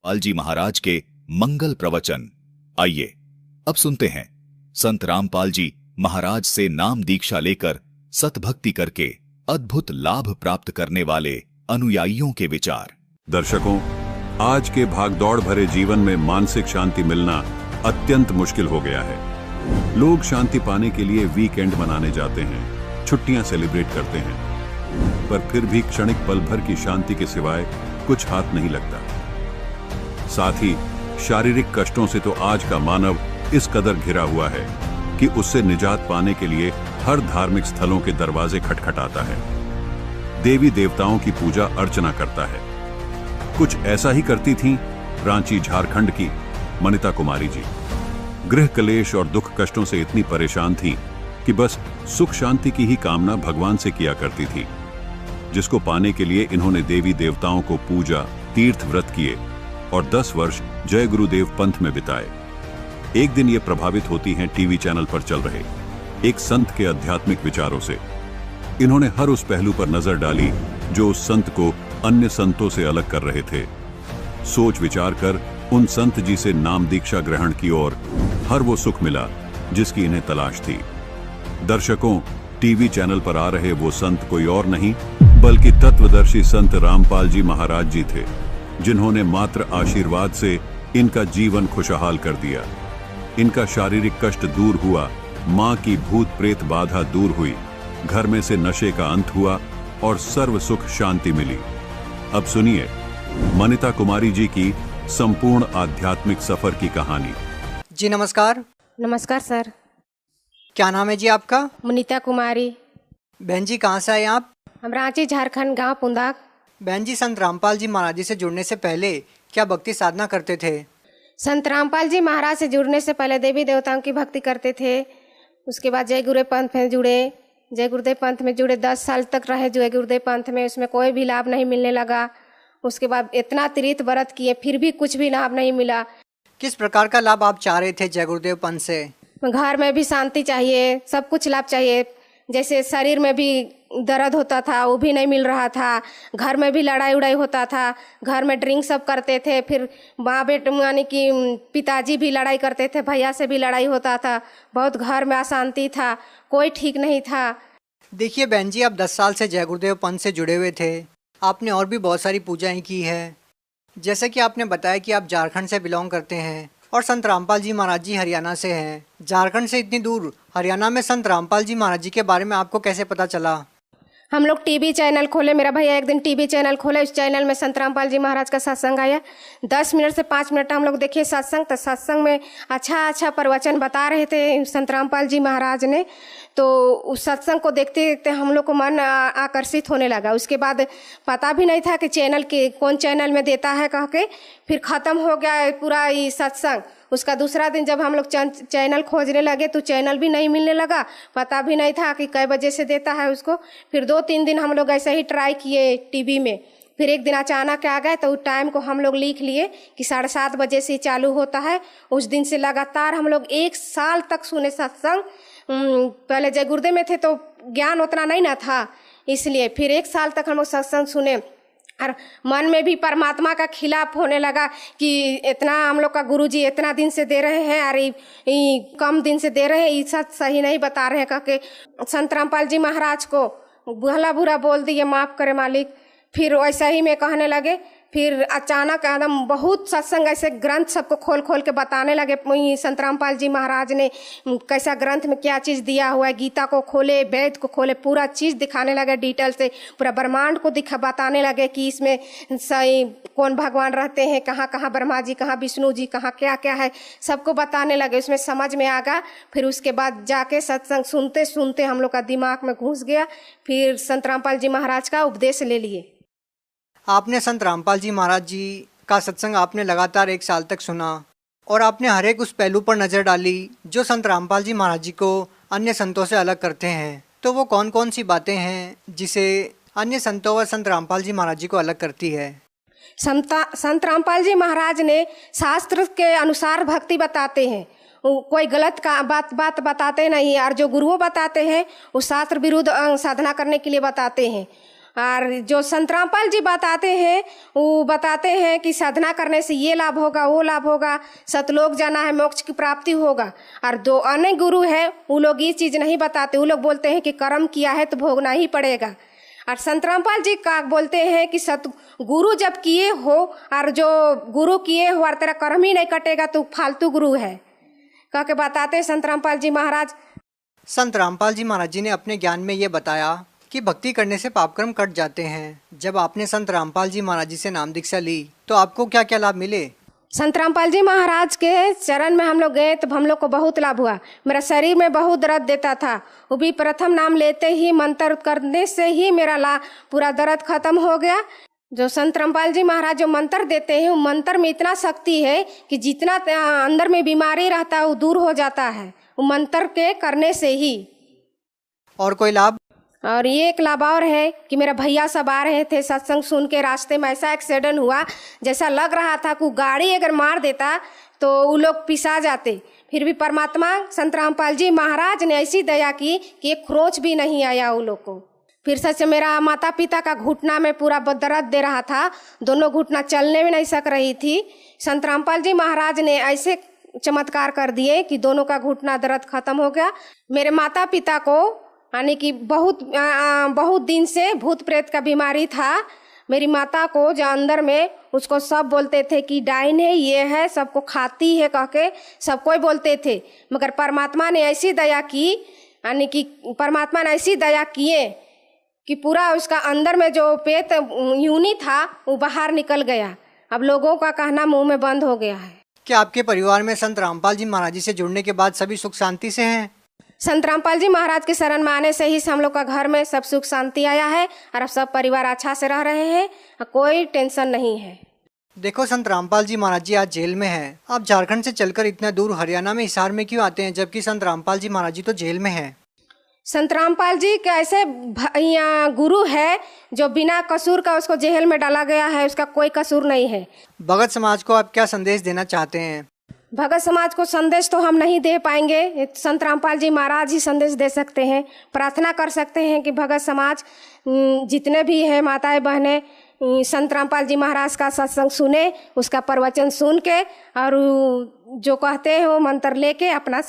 रामपाल जी महाराज के मंगल प्रवचन। आइए अब सुनते हैं संत रामपाल जी महाराज से नाम दीक्षा लेकर सतभक्ति करके अद्भुत लाभ प्राप्त करने वाले अनुयायियों के विचार। दर्शकों, आज के भागदौड़ भरे जीवन में मानसिक शांति मिलना अत्यंत मुश्किल हो गया है। लोग शांति पाने के लिए वीकेंड मनाने जाते हैं, छुट्टियां सेलिब्रेट करते हैं, पर फिर भी क्षणिक पल भर की शांति के सिवाय कुछ हाथ नहीं लगता। साथ ही शारीरिक कष्टों से तो आज का मानव इस कदर घिरा हुआ है कि उससे निजात पाने के लिए हर धार्मिक स्थलों के दरवाजे खटखटाता है, देवी देवताओं की पूजा अर्चना करता है। कुछ ऐसा ही करती थीं रांची झारखंड की मनिता कुमारी जी। गृह क्लेश और दुख कष्टों से इतनी परेशान थीं कि बस सुख शांति की ही कामना भगवान से किया करती थी, जिसको पाने के लिए इन्होंने देवी देवताओं को पूजा, तीर्थ व्रत किए और 10 वर्ष जय गुरुदेव पंथ में बिताए। एक दिन ये प्रभावित होती हैं टीवी चैनल पर चल रहे एक संत के आध्यात्मिक विचारों से। इन्होंने हर उस पहलू पर नजर डाली जो उस संत को अन्य संतों से अलग कर रहे थे। सोच विचार कर उन संत जी से नाम दीक्षा ग्रहण की और हर वो सुख मिला जिसकी इन्हें तलाश थी। दर्शकों, टीवी चैनल पर आ रहे वो संत कोई और नहीं बल्कि तत्वदर्शी संत रामपाल जी महाराज जी थे, जिन्होंने मात्र आशीर्वाद से इनका जीवन खुशहाल कर दिया। इनका शारीरिक कष्ट दूर हुआ, मां की भूत प्रेत बाधा दूर हुई, घर में से नशे का अंत हुआ और सर्व सुख शांति मिली। अब सुनिए मनिता कुमारी जी की संपूर्ण आध्यात्मिक सफर की कहानी। जी नमस्कार। नमस्कार सर। क्या नाम है जी आपका? मनिता कुमारी। बहन जी कहाँ से आए आप? हम रांची झारखंड गांव पुंदाक। बहन जी, संत रामपाल जी महाराज जी से जुड़ने से पहले क्या भक्ति साधना करते थे? संत रामपाल जी महाराज से जुड़ने से पहले देवी देवताओं की भक्ति करते थे। उसके बाद जय गुरुदेव पंथ में जुड़े। जय गुरुदेव पंथ में जुड़े 10 साल तक रहे जय गुरुदेव पंथ में। उसमें कोई भी लाभ नहीं मिलने लगा। उसके बाद इतना तीर्थ व्रत किए फिर भी कुछ भी लाभ नहीं मिला। किस प्रकार का लाभ आप चाह रहे थे जय गुरुदेव पंथ से? घर में भी शांति चाहिए, सब कुछ लाभ चाहिए। जैसे शरीर में भी दर्द होता था वो भी नहीं मिल रहा था, घर में भी लड़ाई उड़ाई होता था, घर में ड्रिंक सब करते थे, फिर माँ बेटे यानी कि पिताजी भी लड़ाई करते थे, भैया से भी लड़ाई होता था, बहुत घर में अशांति था, कोई ठीक नहीं था। देखिए बहन जी, आप 10 साल से जय गुरुदेव पंथ से जुड़े हुए थे। आपने और भी बहुत सारी पूजाएं की है, जैसे कि आपने बताया कि आप झारखंड से बिलोंग करते हैं और संत रामपाल जी महाराज जी हरियाणा से हैं। झारखंड से इतनी दूर हरियाणा में संत रामपाल जी महाराज जी के बारे में आपको कैसे पता चला? हम लोग टीवी चैनल खोले, मेरा भैया एक दिन टीवी चैनल खोले, उस चैनल में संत रामपाल जी महाराज का सत्संग आया। 10 मिनट से 5 मिनट हम लोग देखे सत्संग, तो सत्संग में अच्छा प्रवचन बता रहे थे संत रामपाल जी महाराज ने। तो उस सत्संग को देखते देखते हम लोग को मन आकर्षित होने लगा। उसके बाद पता भी नहीं था कि चैनल के कौन चैनल में देता है कह के, फिर ख़त्म हो गया पूरा ये सत्संग। उसका दूसरा दिन जब हम लोग चैनल खोजने लगे तो चैनल भी नहीं मिलने लगा, पता भी नहीं था कि कै बजे से देता है उसको। फिर 2-3 दिन हम लोग ऐसे ही ट्राई किए टीवी में। फिर एक दिन अचानक आ गए तो उस टाइम को हम लोग लिख लिए कि 7:30 बजे से चालू होता है। उस दिन से लगातार हम लोग 1 साल तक सुने सत्संग। पहले जय गुरुदेव में थे तो ज्ञान उतना नहीं ना था, इसलिए फिर 1 साल तक हम लोग सत्संग सुने और मन में भी परमात्मा का खिलाफ होने लगा कि इतना हम लोग का गुरुजी इतना दिन से दे रहे हैं और कम दिन से दे रहे हैं, ये सब सही नहीं बता रहे हैं कह के संत रामपाल जी महाराज को भला बुरा बोल दिए, माफ़ करे मालिक। फिर वैसा ही में कहने लगे। फिर अचानक एकदम बहुत सत्संग ऐसे ग्रंथ सबको खोल खोल के बताने लगे। संत रामपाल जी महाराज ने कैसा ग्रंथ में क्या चीज़ दिया हुआ है, गीता को खोले, वेद को खोले, पूरा चीज़ दिखाने लगे डिटेल से, पूरा ब्रह्मांड को बताने लगे कि इसमें सही कौन भगवान रहते हैं, कहाँ कहाँ ब्रह्मा जी, कहाँ विष्णु जी, कहाँ क्या क्या है, सबको बताने लगे। उसमें समझ में आ गया। फिर उसके बाद जाके सत्संग सुनते सुनते हम लोग का दिमाग में घुस गया। फिर संत रामपाल जी महाराज का उपदेश ले लिए। आपने संत रामपाल जी महाराज जी का सत्संग आपने लगातार 1 साल तक सुना और आपने हर एक उस पहलू पर नज़र डाली जो संत रामपाल जी महाराज जी को अन्य संतों से अलग करते हैं। तो वो कौन कौन सी बातें हैं जिसे अन्य संतों व संत रामपाल जी महाराज जी को अलग करती है? संत रामपाल जी महाराज ने शास्त्र के अनुसार भक्ति बताते हैं, कोई गलत का बात बताते नहीं। और जो गुरुओं बताते हैं वो शास्त्र विरुद्ध साधना करने के लिए बताते हैं। और जो संत रामपाल जी बताते हैं वो बताते हैं कि साधना करने से ये लाभ होगा, वो लाभ होगा, सतलोक जाना है, मोक्ष की प्राप्ति होगा। और दो अन्य गुरु हैं वो लोग ये चीज़ नहीं बताते, वो लोग बोलते हैं कि कर्म किया है तो भोगना ही पड़ेगा। और संत रामपाल जी का बोलते हैं कि सत गुरु जब किए हो और जो गुरु किए हो और तेरा कर्म ही नहीं कटेगा तो फालतू गुरु है कह के बताते हैं संत रामपाल जी महाराज। संत रामपाल जी महाराज जी ने अपने ज्ञान में ये बताया कि भक्ति करने से पापकर्म कट जाते हैं। जब आपने संत रामपाल जी महाराज जी से नाम दीक्षा ली तो आपको क्या क्या लाभ मिले? संत रामपाल जी महाराज के चरण में हम लोग गए तो हम लोग को बहुत लाभ हुआ। मेरा शरीर में बहुत दर्द देता था, वो भी प्रथम नाम लेते ही मंत्र करने से ही मेरा पूरा दर्द खत्म हो गया। जो संत रामपाल जी महाराज जो मंत्र देते हैं वो मंत्र में इतना शक्ति है कि जितना अंदर में बीमारी रहता है वो दूर हो जाता है, वो मंत्र के करने से ही। और कोई लाभ? और ये एक लाभ और है कि मेरा भैया सब आ रहे थे सत्संग सुन के, रास्ते में ऐसा एक्सीडेंट हुआ जैसा लग रहा था कि गाड़ी अगर मार देता तो वो लोग पिसा जाते। फिर भी परमात्मा संत रामपाल जी महाराज ने ऐसी दया की कि एक खरोंच भी नहीं आया वो लोग को। फिर सच मेरा माता पिता का घुटना में पूरा दर्द दे रहा था, दोनों घुटना चलने में नहीं सक रही थी। संत रामपाल जी महाराज ने ऐसे चमत्कार कर दिए कि दोनों का घुटना दर्द खत्म हो गया। मेरे माता पिता को यानी कि बहुत दिन से भूत प्रेत का बीमारी था। मेरी माता को जो अंदर में उसको सब बोलते थे कि डाइन है, ये है, सबको खाती है कह के सब कोई बोलते थे। मगर परमात्मा ने ऐसी दया की, यानी कि परमात्मा ने ऐसी दया किए कि पूरा उसका अंदर में जो पेट यूनी था वो बाहर निकल गया। अब लोगों का कहना मुंह में बंद हो गया है। क्या आपके परिवार में संत रामपाल जी महाराज जी से जुड़ने के बाद सभी सुख शांति से हैं? संत रामपाल जी महाराज के शरण में आने से ही हम लोग का घर में सब सुख शांति आया है और अब सब परिवार अच्छा से रह रहे हैं, कोई टेंशन नहीं है। देखो संत रामपाल जी महाराज जी आज जेल में हैं। आप झारखंड से चलकर इतना दूर हरियाणा में हिसार में क्यों आते हैं जबकि संत रामपाल जी महाराज जी तो जेल में हैं? संत रामपाल जी के ऐसे गुरु है जो बिना कसूर का उसको जेल में डाला गया है, उसका कोई कसूर नहीं है। भगत समाज को आप क्या संदेश देना चाहते हैं? भगत समाज को संदेश तो हम नहीं दे पाएंगे, संत रामपाल जी महाराज ही संदेश दे सकते हैं। प्रार्थना कर सकते हैं कि भगत समाज जितने भी है माताएं बहनें संत रामपाल जी महाराज का सत्संग सुने, उसका प्रवचन सुन के और जो कहते हैं वो मंत्र लेके अपना